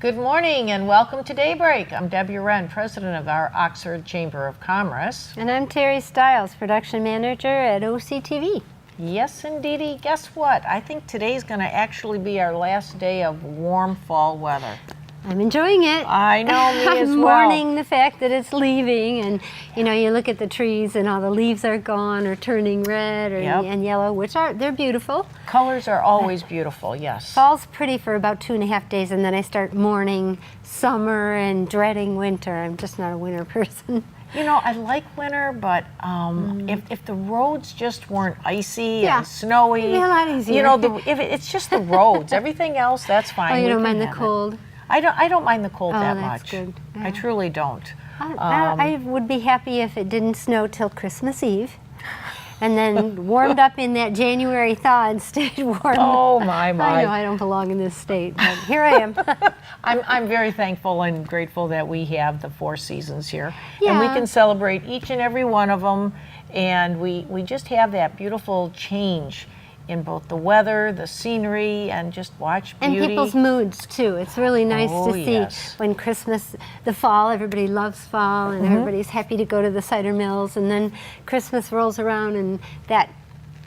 Good morning and welcome to DayBreak. I'm Debbie Wren, president of our Oxford Chamber of Commerce. And I'm Terry Stiles, production manager at OCTV. Yes, indeedy. Guess what? I think today's going to actually be our last day of warm fall weather. I'm enjoying it. I know, me as I'm well. mourning the fact that it's leaving, and you look at the trees and all the leaves are gone or turning red and yellow, which they're beautiful. Colors are always beautiful, yes. Fall's pretty for about 2.5 days, and then I start mourning summer and dreading winter. I'm just not a winter person. You know, I like winter, but if the roads just weren't icy and snowy, it'd be a lot easier. You know, if it's just the roads. Everything else, that's fine. Oh, you don't mind the cold? I don't mind the cold that that's much. good. Yeah. I truly don't. I would be happy if it didn't snow till Christmas Eve, and then warmed up in that January thaw and stayed warm. Oh my! I know I don't belong in this state, but here I am. I'm very thankful and grateful that we have the 4 seasons here, Yeah. and we can celebrate each and every one of them, and we just have that beautiful change in both the weather, the scenery, and just watch beauty. And people's moods too. It's really nice to see when Christmas, the fall, everybody loves fall and everybody's happy to go to the cider mills, and then Christmas rolls around and that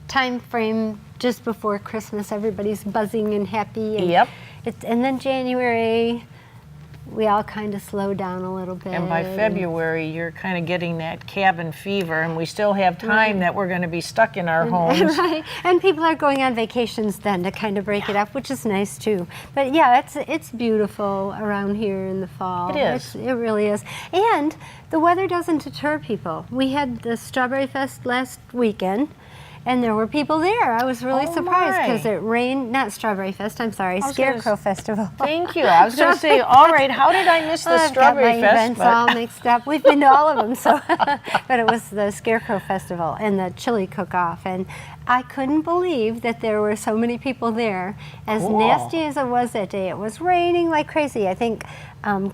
time frame just before Christmas, everybody's buzzing and happy. And and then January, we all kind of slow down a little bit. And by February, you're kind of getting that cabin fever, and we still have time that we're going to be stuck in our homes. Right, and people are going on vacations then to kind of break it up, which is nice too. But yeah, it's beautiful around here in the fall. It is. It really is. And the weather doesn't deter people. We had the Strawberry Fest last weekend, and there were people there. I was really surprised because it rained, not Strawberry Fest, I'm sorry, Scarecrow Festival. Thank you. I was going to say, all right, how did I miss the Strawberry Fest? I've got my events all mixed up. We've been to all of them, so. But it was the Scarecrow Festival and the chili cook-off, and I couldn't believe that there were so many people there. As nasty as it was that day, it was raining like crazy. I think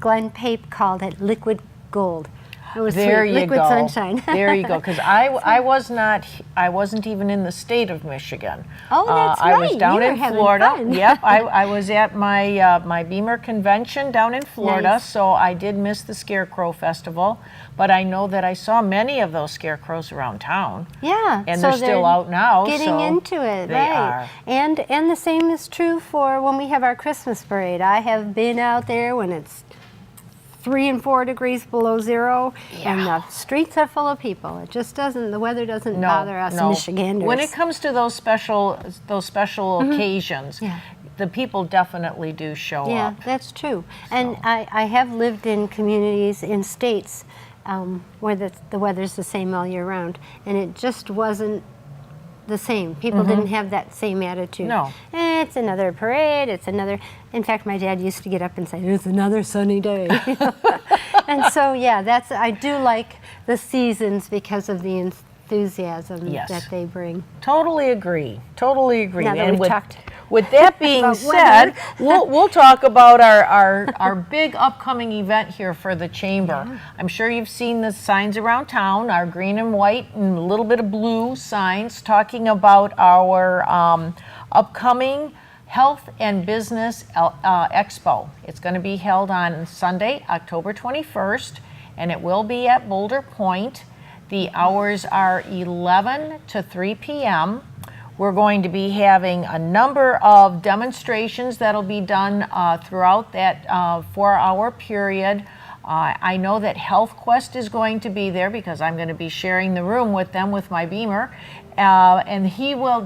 Glenn Pape called it liquid gold. It was liquid sunshine. There you go. Because I wasn't even in the state of Michigan. Oh, that's right. I was down in Florida. Fun. Yep. I was at my my Beamer convention down in Florida, so I did miss the Scarecrow Festival. But I know that I saw many of those scarecrows around town. Yeah. And they're still out now. Getting into it, they right? are. And the same is true for when we have our Christmas parade. I have been out there when it's 3 and 4 degrees below zero, and the streets are full of people. It just doesn't. The weather doesn't bother us Michiganders. When it comes to those special occasions, the people definitely do show up. Yeah, that's true. So. And I have lived in communities in states where the weather's the same all year round, and it just wasn't the same. People didn't have that same attitude. No. It's another parade, it's another. In fact, my dad used to get up and say, it's another sunny day. And so, yeah, I do like the seasons because of the enthusiasm that they bring. Totally agree. Totally agree. Now that we've talked with that being said, we'll talk about our big upcoming event here for the Chamber. Yeah. I'm sure you've seen the signs around town, our green and white and a little bit of blue signs talking about our upcoming Health and Business Expo. It's going to be held on Sunday, October 21st, and it will be at Boulder Point. The hours are 11 to 3 p.m. We're going to be having a number of demonstrations that'll be done throughout that 4-hour period. I know that Health Quest is going to be there because I'm going to be sharing the room with them with my Beamer. And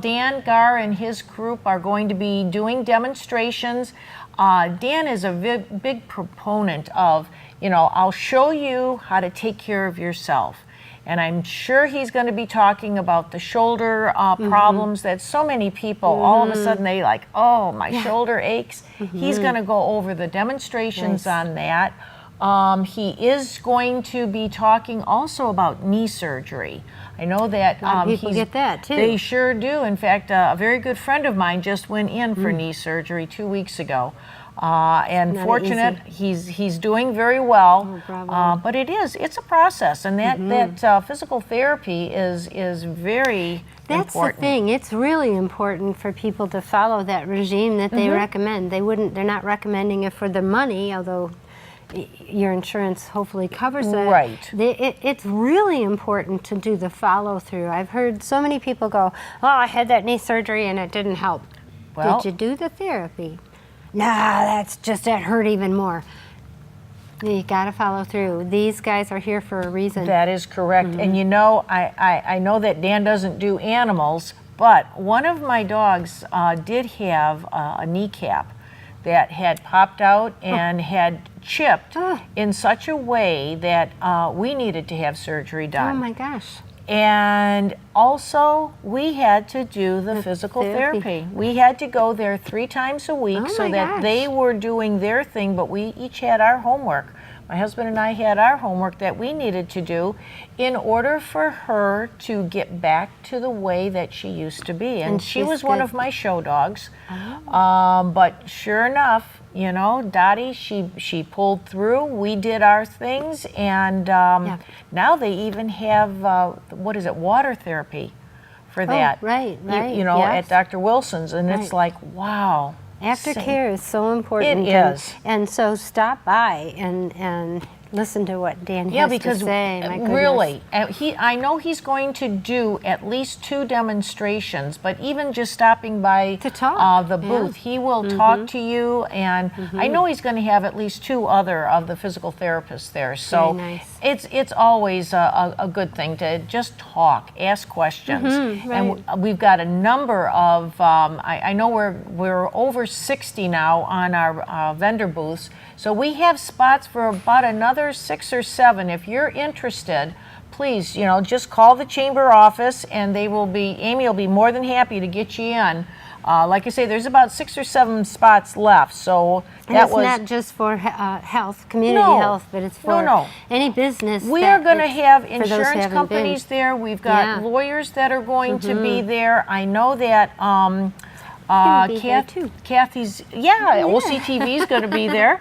Dan Garr and his group are going to be doing demonstrations. Dan is a big proponent of, I'll show you how to take care of yourself. And I'm sure he's going to be talking about the shoulder problems that so many people, all of a sudden they my shoulder aches. He's going to go over the demonstrations on that. He is going to be talking also about knee surgery. I know that A lot of people get that too. They sure do. In fact, a very good friend of mine just went in for knee surgery 2 weeks ago. And Not fortunate, he's doing very well. Oh, bravo. But it's a process, and that physical therapy is very That's important. the thing. It's really important for people to follow that regime that they recommend. They're not recommending it for the money, although your insurance hopefully covers that. Right. It's really important to do the follow through. I've heard so many people go, "Oh, I had that knee surgery and it didn't help." Well, did you do the therapy? Nah, that hurt even more. You got to follow through. These guys are here for a reason. That is correct. And you know, I know that Dan doesn't do animals, but one of my dogs did have a kneecap that had popped out and had chipped in such a way that we needed to have surgery done. Oh my gosh. And also, we had to do the physical therapy. We had to go there 3 times a week so that they were doing their thing, but we each had our homework. My husband and I had our homework that we needed to do in order for her to get back to the way that she used to be. And she was one of my show dogs. But sure enough, you know, Dottie, she pulled through. We did our things, and now they even have water therapy for that. Right. You know, at Dr. Wilson's, and it's like, wow. Aftercare is so important. It is. And so stop by and listen to what Dan has to say. My goodness. Really, I know he's going to do at least 2 demonstrations, but even just stopping by to talk. The booth, he will talk to you, and I know he's going to have at least 2 other of the physical therapists there. So it's always a good thing to just talk, ask questions, and we've got a number of. I know we're over 60 now on our vendor booths, so we have spots for about another 6 or 7. If you're interested, please, you know, just call the chamber office, and Amy will be more than happy to get you in. Like I say, there's about 6 or 7 spots left. So it's not just for health, community health, but it's for any business. We are going to have insurance companies there. We've got lawyers that are going to be there. I know that. Kathy's, OCTV is going to be there.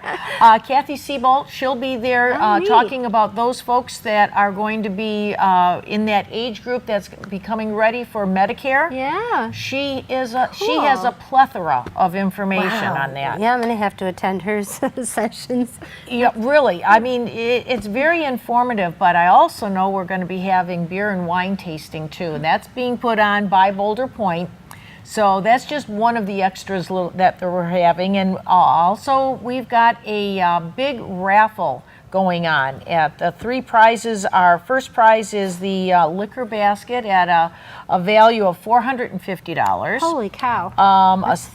Kathy Seabolt, she'll be there talking about those folks that are going to be in that age group that's becoming ready for Medicare. Yeah. She has a plethora of information on that. Yeah, I'm going to have to attend her sessions. Yeah, really. I mean, it's very informative, but I also know we're going to be having beer and wine tasting too, and that's being put on by Boulder Point. So that's just one of the extras that we're having. And also we've got a big raffle going on. At the 3 prizes, our first prize is the liquor basket at a value of $450. Holy cow.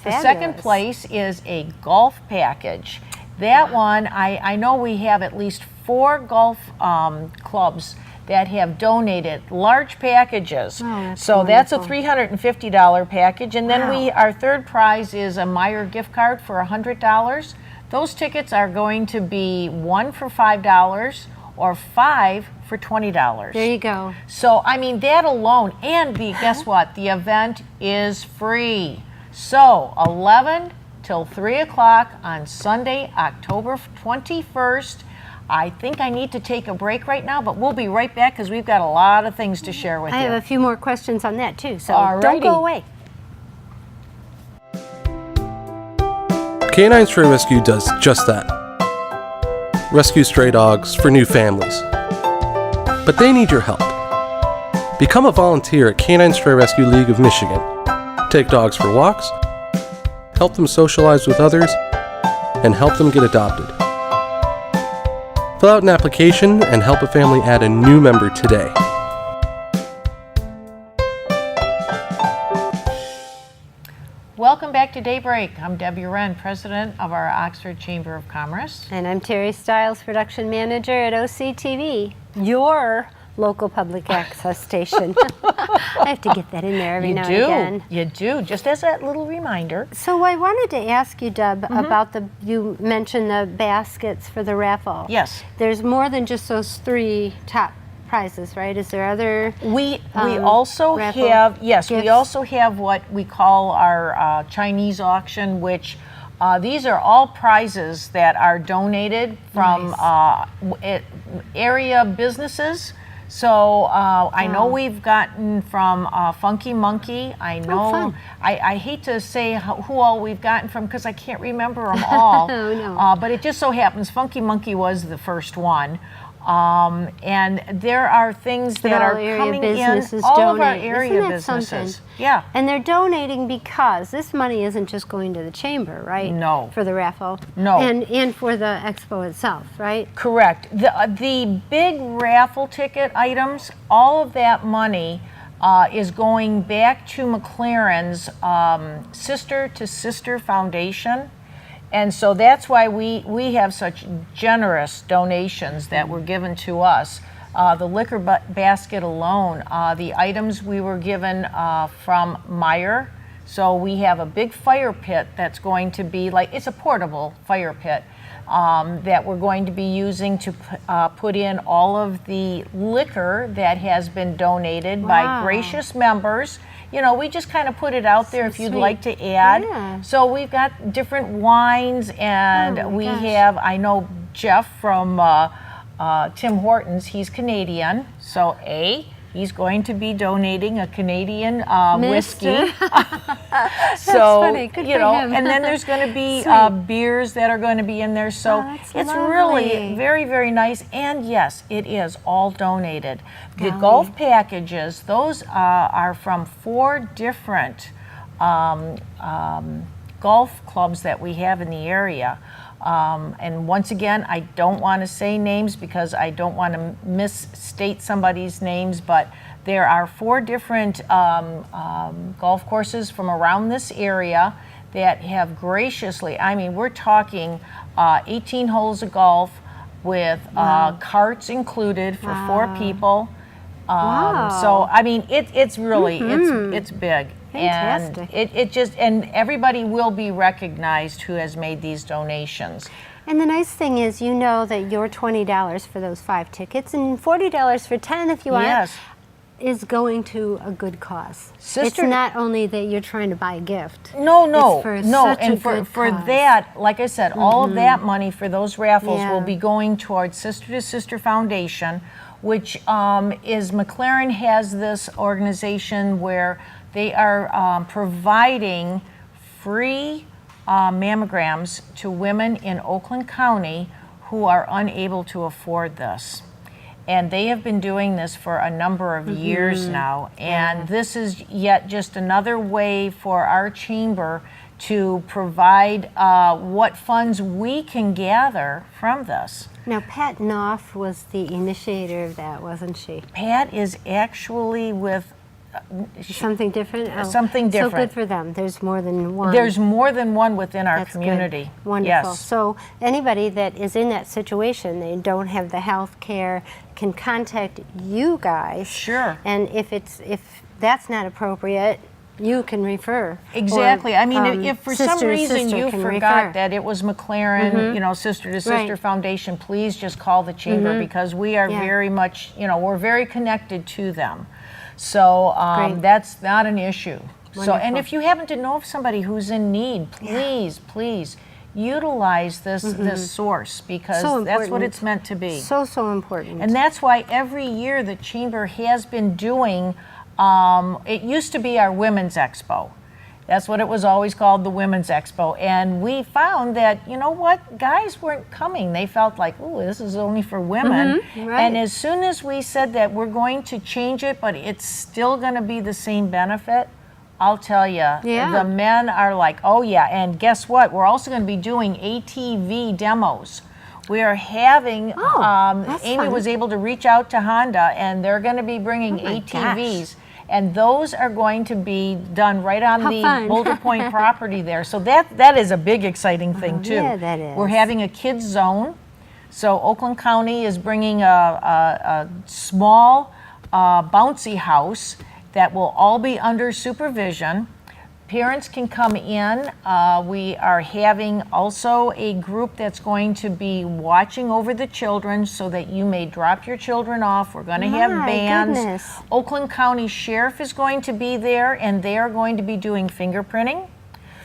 The second place is a golf package. That one, I know we have at least 4 golf clubs that have donated large packages. So that's a $350 package. And then our third prize is a Meijer gift card for $100. Those tickets are going to be 1 for $5 or 5 for $20. There you go. So, I mean, that alone, and guess what? The event is free. So, 11 till 3 o'clock on Sunday, October 21st. I think I need to take a break right now, but we'll be right back because we've got a lot of things to share with you. I have a few more questions on that too, so don't go away. Canine Stray Rescue does just that. Rescue stray dogs for new families. But they need your help. Become a volunteer at Canine Stray Rescue League of Michigan. Take dogs for walks, help them socialize with others, and help them get adopted. Fill out an application and help a family add a new member today. Welcome back to DayBreak. I'm Debbie Wren, president of our Oxford Chamber of Commerce. And I'm Terry Stiles, production manager at OCTV. Your local public access station. I have to get that in there every now and again. You do, just as that little reminder. So I wanted to ask you, Deb, about you mentioned the baskets for the raffle. Yes. There's more than just those 3 top prizes, right? Is there other We also raffle have, yes, we gifts? also have what we call our Chinese auction, which these are all prizes that are donated from area businesses. So I know we've gotten from Funky Monkey. I know, fun. I hate to say who all we've gotten from because I can't remember them all. Oh, no. But it just so happens Funky Monkey was the first one. And there are things that all are area coming businesses in, all of our donate. area Isn't that businesses. something? Yeah. And they're donating because this money isn't just going to the chamber, right? No. For the raffle. No. And for the expo itself, right? Correct. The big raffle ticket items, all of that money is going back to McLaren's Sister to Sister Foundation. And so that's why we have such generous donations that were given to us. The liquor basket alone, the items we were given from Meyer. So we have a big fire pit that's going to be like, it's a portable fire pit that we're going to be using to put in all of the liquor that has been donated by gracious members. You know, we just kind of put it out there if you'd sweet. like to add. Yeah. So we've got different wines, and Oh my we gosh. have, I know Jeff from Tim Hortons, he's Canadian. So he's going to be donating a Canadian whiskey. So, funny. Good you for know, him. and then there's going to be Sweet. beers that are going to be in there. So that's it's lovely. really very, very nice. And yes, it is all donated. The golf packages, those are from 4 different golf clubs that we have in the area. And once again, I don't want to say names because I don't want to misstate somebody's names, but there are 4 different golf courses from around this area that have graciously, I mean, we're talking 18 holes of golf with carts included for 4 people. So, I mean, it's really, it's big. Fantastic. And it just, and everybody will be recognized who has made these donations. And the nice thing is, you know that your $20 for those 5 tickets and $40 for 10 if you want. Yes. Is going to a good cause. Sister- It's not only that you're trying to buy a gift. No, It's for such and a good for cause. that, like I said, all of that money for those raffles Yeah. will be going towards Sister to Sister Foundation, which is McLaren has this organization where they are providing free mammograms to women in Oakland County who are unable to afford this. And they have been doing this for a number of years now. And this is yet just another way for our chamber to provide what funds we can gather from this. Now, Pat Knopf was the initiator of that, wasn't she? Pat is actually with Something different? Oh, something So different. good for them. There's more than one. There's more than one within our That's community. Good. Wonderful. Yes. So anybody that is in that situation, they don't have the health care, can contact you guys. Sure. And if that's not appropriate, you can refer. Exactly. Or, I mean, if for some sister to reason sister you can forgot refer. that it was McLaren, you know, Sister to Sister Right. Foundation, please just call the chamber because we are Yeah. very much, you know, we're very connected to them. So Great. that's not an issue. So, and Wonderful. if you happen to know of somebody who's in need, please utilize this source because So that's what important. it's meant to be. So important. And that's why every year the chamber has been doing, it used to be our Women's Expo. That's what it was always called, the Women's Expo. And we found that, you know what, guys weren't coming. They felt like, oh, this is only for women. right. And as soon as we said that we're going to change it, but it's still going to be the same benefit, I'll tell you, Yeah. the men are like, oh yeah. And guess what? We're also going to be doing ATV demos. We are having, that's Amy fun. was able to reach out to Honda, and they're going to be bringing my ATVs. And those are going to be done right on How the fun. Boulder Point property there. So that is a big exciting thing too. yeah, that is. We're having a kids zone. So Oakland County is bringing a small bouncy house that will all be under supervision. Parents can come in. We are having also a group that's going to be watching over the children so that you may drop your children off. We're going to have bands. Goodness. Oakland County Sheriff is going to be there, and they are going to be doing fingerprinting.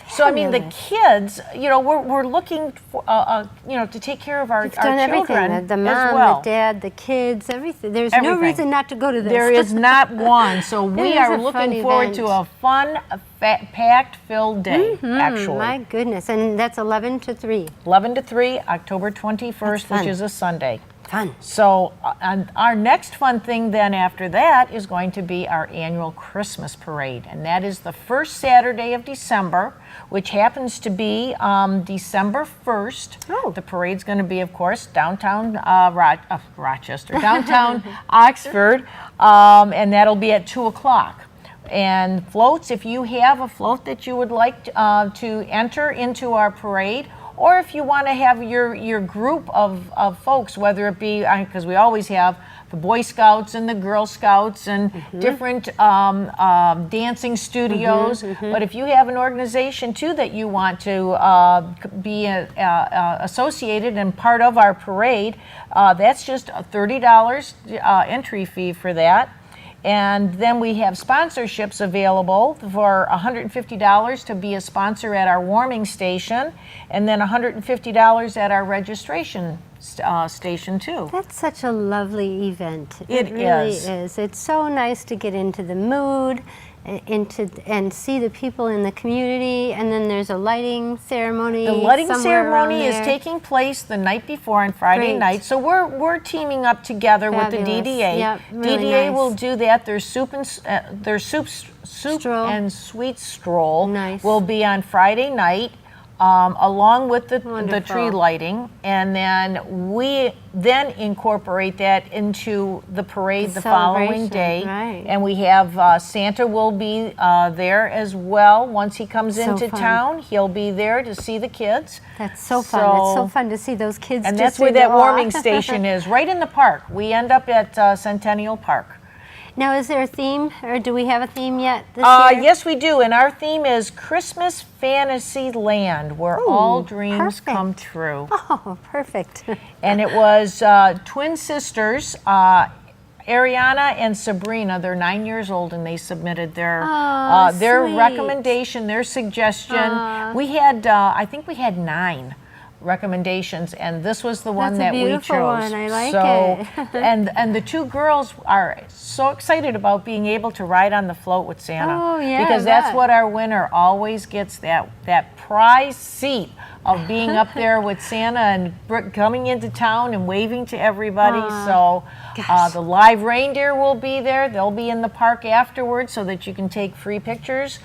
So, I mean, the kids, we're looking for, to take care of our done children everything. The mom, as well. the dad, the kids, everything. There's Everything. no reason not to go to this. There is not one. So we is are a fun looking forward to event. a fun, packed, filled day, actually. My goodness. And that's 11 to 3. 11 to 3, October 21st, That's fun. which is a Sunday. Fun. So our next fun thing then after that is going to be our annual Christmas parade. And that is the first Saturday of December, which happens to be December 1st. Oh. The parade's going to be, of course, downtown Rochester, downtown Oxford, and that'll be at 2 o'clock. And floats, if you have a float that you would like to enter into our parade, or if you want to have your group of folks, whether it be, because we always have the Boy Scouts and the Girl Scouts and different dancing studios, but if you have an organization too that you want to be associated and part of our parade, that's just a $30 entry fee for that. And then we have sponsorships available for $150 to be a sponsor at our warming station, and then $150 at our registration station too. That's such a lovely event. It really is. It's so nice to get into the mood, and see the people in the community, and then there's a lighting ceremony. The lighting somewhere ceremony around is there. taking place the night before on Friday Great. night. So we're teaming up together with the Fabulous. DDA. Yep, really DDA nice. will do that. Their soup Stroll. and sweet stroll Nice. will be on Friday night. Along with the tree Wonderful. lighting, and then we then incorporate that into the parade the following celebration, day. right. And we have Santa will be there as well. Once he comes So into fun. town, he'll be there to see the kids. That's so fun. It's so fun to see those kids. And just that's where in that awe. warming station is, right in the park. We end up at Centennial Park. Now, is there a theme, or do we have a theme yet this year? Yes, we do, and our theme is Christmas Fantasy Land, where all dreams perfect. come true. Oh, perfect. And it was twin sisters, Ariana and Sabrina. They're 9 years old, and they submitted their sweet. recommendation, their suggestion. We had, I think we had 9 recommendations, and this was the one That's a that we beautiful chose. one. I like so, it. and the 2 girls are so excited about being able to ride on the float with Santa. Oh, yeah, because I that's bet. what our winner always gets, that prize seat of being up there with Santa and coming into town and waving to everybody. So the live reindeer will be there. They'll be in the park afterwards so that you can take free pictures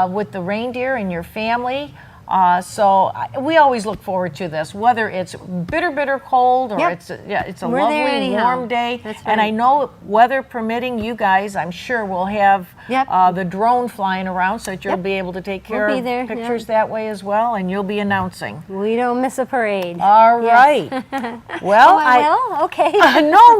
with the reindeer and your family. We always look forward to this, whether it's bitter cold or Yep. it's a We're there lovely anyhow. warm day. That's And I right. know weather permitting, you guys, I'm sure will have Yep. the drone flying around so that you'll Yep. be able to take care We'll be of there, pictures yep. that way as well, and you'll be announcing. We don't miss a parade. All right. Well, Okay. No,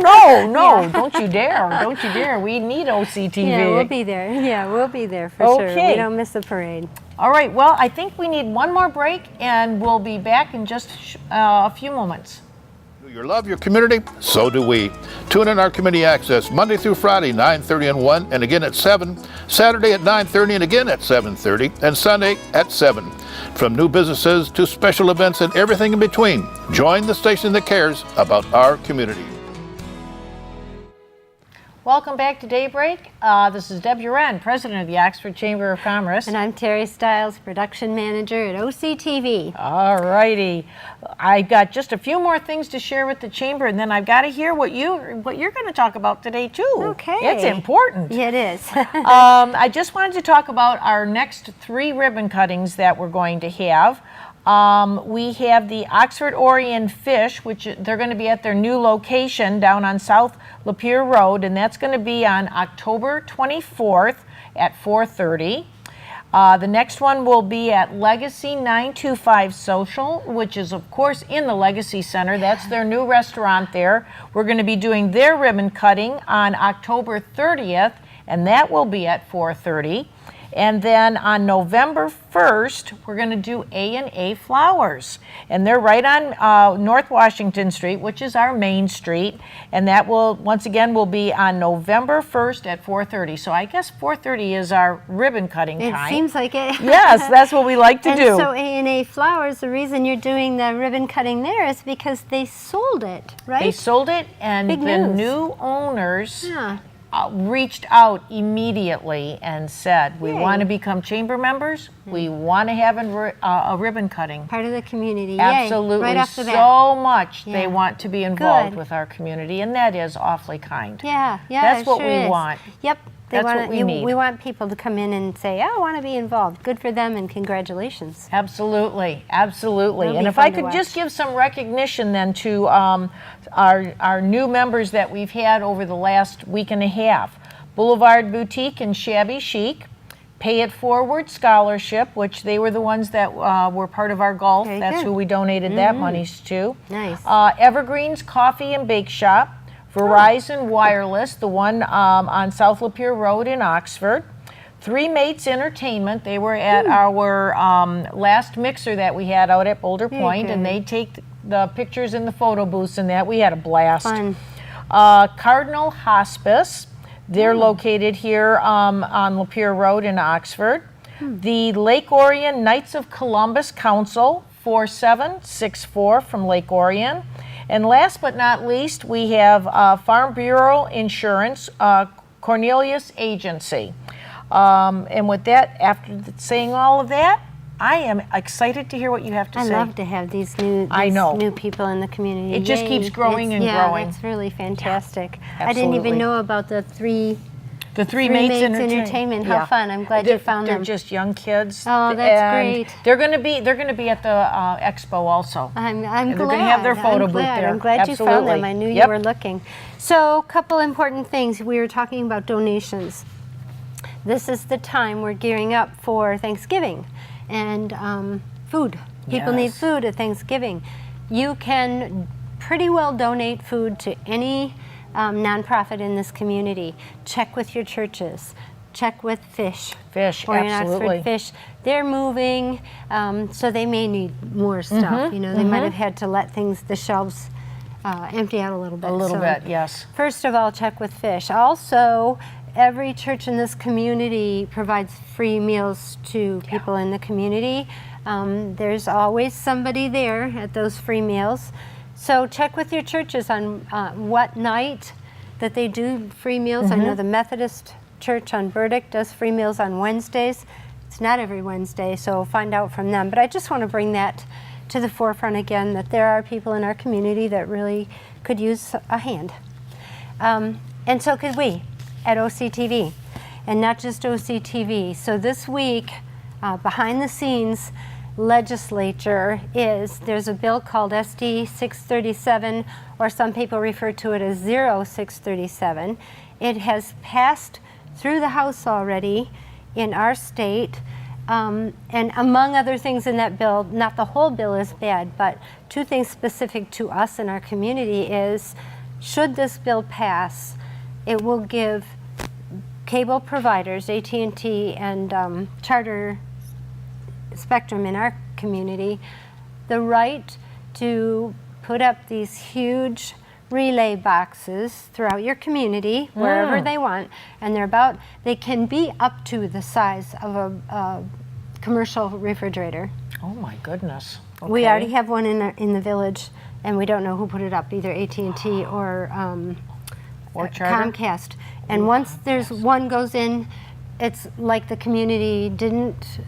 don't you dare. We need OCTV. Yeah, we'll be there. Yeah, we'll be there for sure. Okay. We don't miss the parade. All right, well, I think we need one more break, and we'll be back in just a few moments. Do you love your community? So do we. Tune in our community access Monday through Friday, 9:30 and 1, and again at 7, Saturday at 9:30 and again at 7:30, and Sunday at 7. From new businesses to special events and everything in between, join the station that cares about our community. Welcome back to DayBreak. This is Deb Uren, President of the Oxford Chamber of Commerce. And I'm Terry Stiles, Production Manager at OCTV. All righty. I've got just a few more things to share with the Chamber, and then I've got to hear what you're going to talk about today, too. Okay. It's important. Yeah, it is. I just wanted to talk about our next 3 ribbon cuttings that we're going to have. We have the Oxford Orion Fish, which they're going to be at their new location down on South Lapeer Road, and that's going to be on October 24th at 4:30. The next one will be at Legacy 925 Social, which is, of course, in the Legacy Center. That's their new restaurant there. We're going to be doing their ribbon cutting on October 30th, and that will be at 4:30. And then on November 1st, we're going to do A&A Flowers. And they're right on North Washington Street, which is our main street. And that will, once again, will be on November 1st at 4:30. So I guess 4:30 is our ribbon cutting time. It seems like it. Yes, that's what we like to and do. So A&A Flowers, the reason you're doing the ribbon cutting there is because they sold it, right? They sold it, and Big the news. new owners Yeah. reached out immediately and said, we Yay. want to become chamber members. We want to have a ribbon cutting. Part of the community. Yay. Absolutely. Right off the bat. So much Yeah. they want to be involved Good. with our community, and that is awfully kind. Yeah, yeah. That's it what sure we is. want. Yep. That's what we need. We want people to come in and say, I want to be involved. Good for them, and congratulations. Absolutely, absolutely. That'll And be if I fun to could just watch. give some recognition then to our new members that we've had over the last week and a half. Boulevard Boutique and Shabby Chic, Pay It Forward Scholarship, which they were the ones that were part of our golf. Very That's good. who we donated that monies to. Nice. Evergreens Coffee and Bake Shop, Verizon Wireless, the one on South Lapeer Road in Oxford. Three Mates Entertainment, they were at our last mixer that we had out at Boulder Point, and good. they take the pictures in the photo booths and that. We had a blast. Fun. Cardinal Hospice, they're located here on Lapeer Road in Oxford. The Lake Orion Knights of Columbus Council, 4764 from Lake Orion. And last but not least, we have Farm Bureau Insurance, Cornelius Agency. And with that, after saying all of that, I am excited to hear what you have to I say. love to have these new I know. new people in the community. It just Yay. keeps growing and yeah, growing. That's really fantastic. I absolutely. didn't even know about the three The Three Mates Mates Entertainment. How fun. I'm glad you found They're them. just young kids. Oh, that's and great. They're going to be at the expo also. I'm They're glad. gonna have their photo I'm booth glad. there. I'm glad you found Absolutely. them. I knew Yep. you were looking. So, a couple important things. We were talking about donations. This is the time we're gearing up for Thanksgiving and food. People need Yes. food at Thanksgiving. You can pretty well donate food to any nonprofit in this community. Check with your churches. Check with Fish. Fish, Or in absolutely. Oxford Fish. They're moving, so they may need more stuff. Mm-hmm, You know, they might have had to let the shelves empty out a little bit. A little So bit, yes. First of all, check with Fish. Also, every church in this community provides free meals to people in the community. There's always somebody there at those free meals. So check with your churches on what night that they do free meals. I know the Methodist Church on Burdick does free meals on Wednesdays. It's not every Wednesday, so find out from them. But I just want to bring that to the forefront again, that there are people in our community that really could use a hand. And so could we at OCTV, and not just OCTV. So this week, behind the scenes, legislature there's a bill called SD 637, or some people refer to it as 0637. It has passed through the House already in our state, and among other things in that bill, not the whole bill is bad, but two things specific to us in our community is, should this bill pass, it will give cable providers, AT&T and Charter Spectrum in our community, the right to put up these huge relay boxes throughout your community, wherever they want, and they can be up to the size of a commercial refrigerator. Oh my goodness. We Okay. already have one in the village, and we don't know who put it up, either AT&T or Charter? Comcast. And once there's one goes in, it's like the community didn't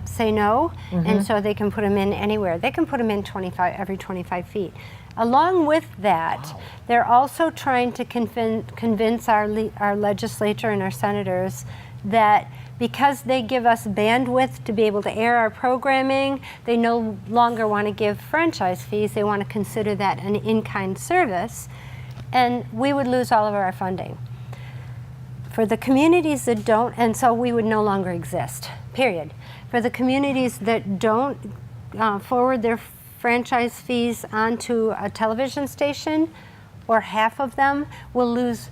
say no, and so they can put them in anywhere. They can put them in every 25 feet. Along with that, they're also trying to convince our legislature and our senators that because they give us bandwidth to be able to air our programming, they no longer want to give franchise fees. They want to consider that an in-kind service, and we would lose all of our funding. For the communities that don't, and so we would no longer exist, period. For the communities that don't forward their franchise fees onto a television station, or half of them, will lose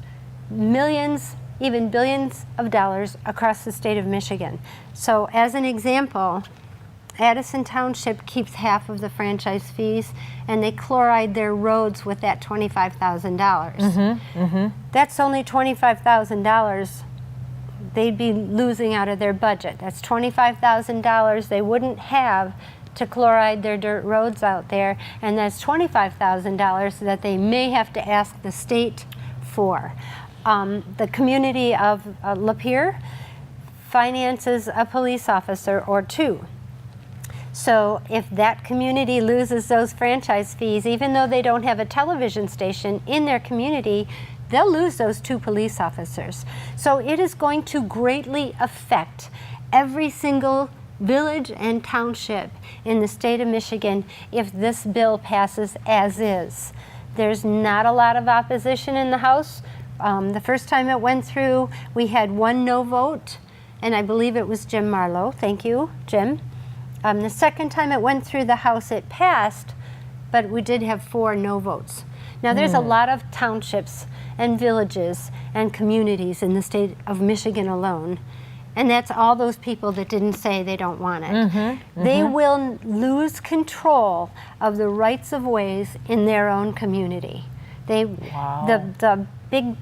millions, even billions of dollars across the state of Michigan. So as an example, Addison Township keeps half of the franchise fees, and they chloride their roads with that $25,000. That's only $25,000 they'd be losing out of their budget. That's $25,000 they wouldn't have to chloride their dirt roads out there, and that's $25,000 that they may have to ask the state for. The community of Lapeer finances a police officer or two. So if that community loses those franchise fees, even though they don't have a television station in their community, they'll lose those 2 police officers. So it is going to greatly affect every single village and township in the state of Michigan if this bill passes as is. There's not a lot of opposition in the House. The first time it went through, we had 1 no vote, and I believe it was Jim Marlowe. Thank you, Jim. The second time it went through the House, it passed, but we did have 4 no votes. Now there's a lot of townships and villages and communities in the state of Michigan alone, and that's all those people that didn't say they don't want it. They will lose control of the rights of ways in their own community. The big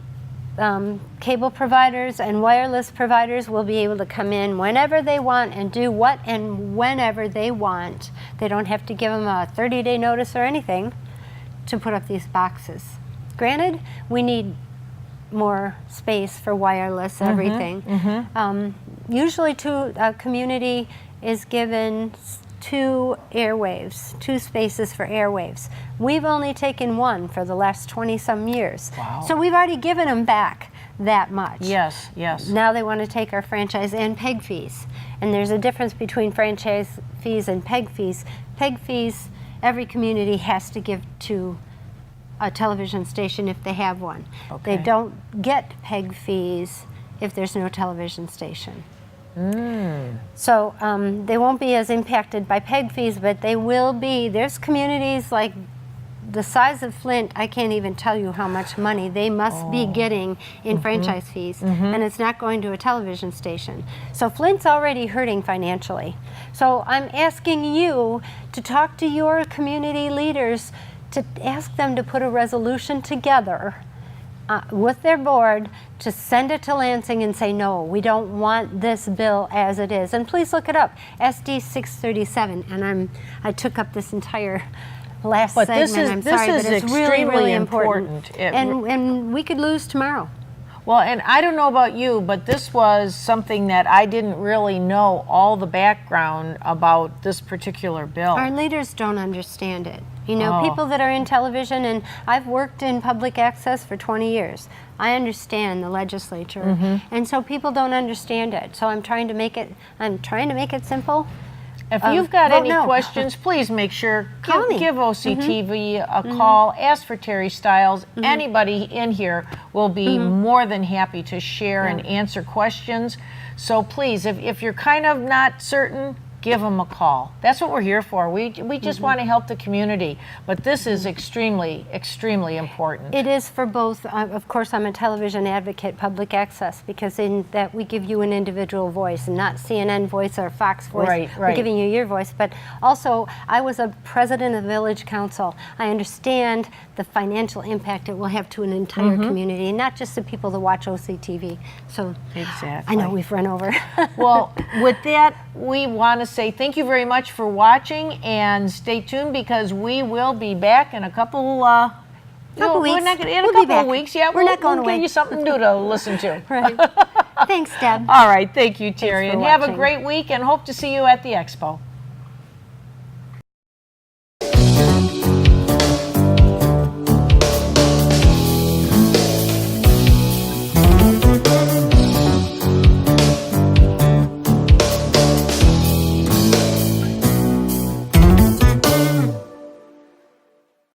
cable providers and wireless providers will be able to come in whenever they want and do what and whenever they want. They don't have to give them a 30-day notice or anything to put up these boxes. Granted, we need more space for wireless everything. Usually a community is given 2 airwaves, 2 spaces for airwaves. We've only taken 1 for the last 20-some years. Wow. So we've already given them back that much. Yes, yes. Now they want to take our franchise and PEG fees. And there's a difference between franchise fees and PEG fees. PEG fees, every community has to give to a television station if they have one. Okay. They don't get PEG fees if there's no television station. So they won't be as impacted by PEG fees, but they will be. There's communities like the size of Flint, I can't even tell you how much money they must be getting in franchise fees, and it's not going to a television station. So Flint's already hurting financially. So I'm asking you to talk to your community leaders to ask them to put a resolution together with their board to send it to Lansing and say, no, we don't want this bill as it is. And please look it up, SD 637. And I took up this entire last segment. I'm sorry, but it's really, really important. And we could lose tomorrow. Well, and I don't know about you, but this was something that I didn't really know all the background about this particular bill. Our leaders don't understand it. You know, people that are in television, and I've worked in public access for 20 years. I understand the legislature, and so people don't understand it. So I'm trying to make it simple. If you've got any questions, please make sure give OCTV a call. Ask for Terry Stiles. Anybody in here will be more than happy to share and answer questions. So please, if you're kind of not certain, give them a call. That's what we're here for. We just want to help the community, but this is extremely, extremely important. It is for both. Of course, I'm a television advocate, public access, because in that we give you an individual voice, and not CNN voice or Fox voice. Right. We're giving you your voice. But also, I was a president of the village council. I understand the financial impact it will have to an entire community, and not just the people that watch OCTV. So exactly. I know we've run over. Well, with that, we want to say thank you very much for watching, and stay tuned because we will be back in a couple weeks. Weeks. Yeah, we're not going we'll away. give you something new to listen to. Right. Thanks, Deb. All right. Thank you, Terry. Thanks for and have a watching. great week, and hope to see you at the expo.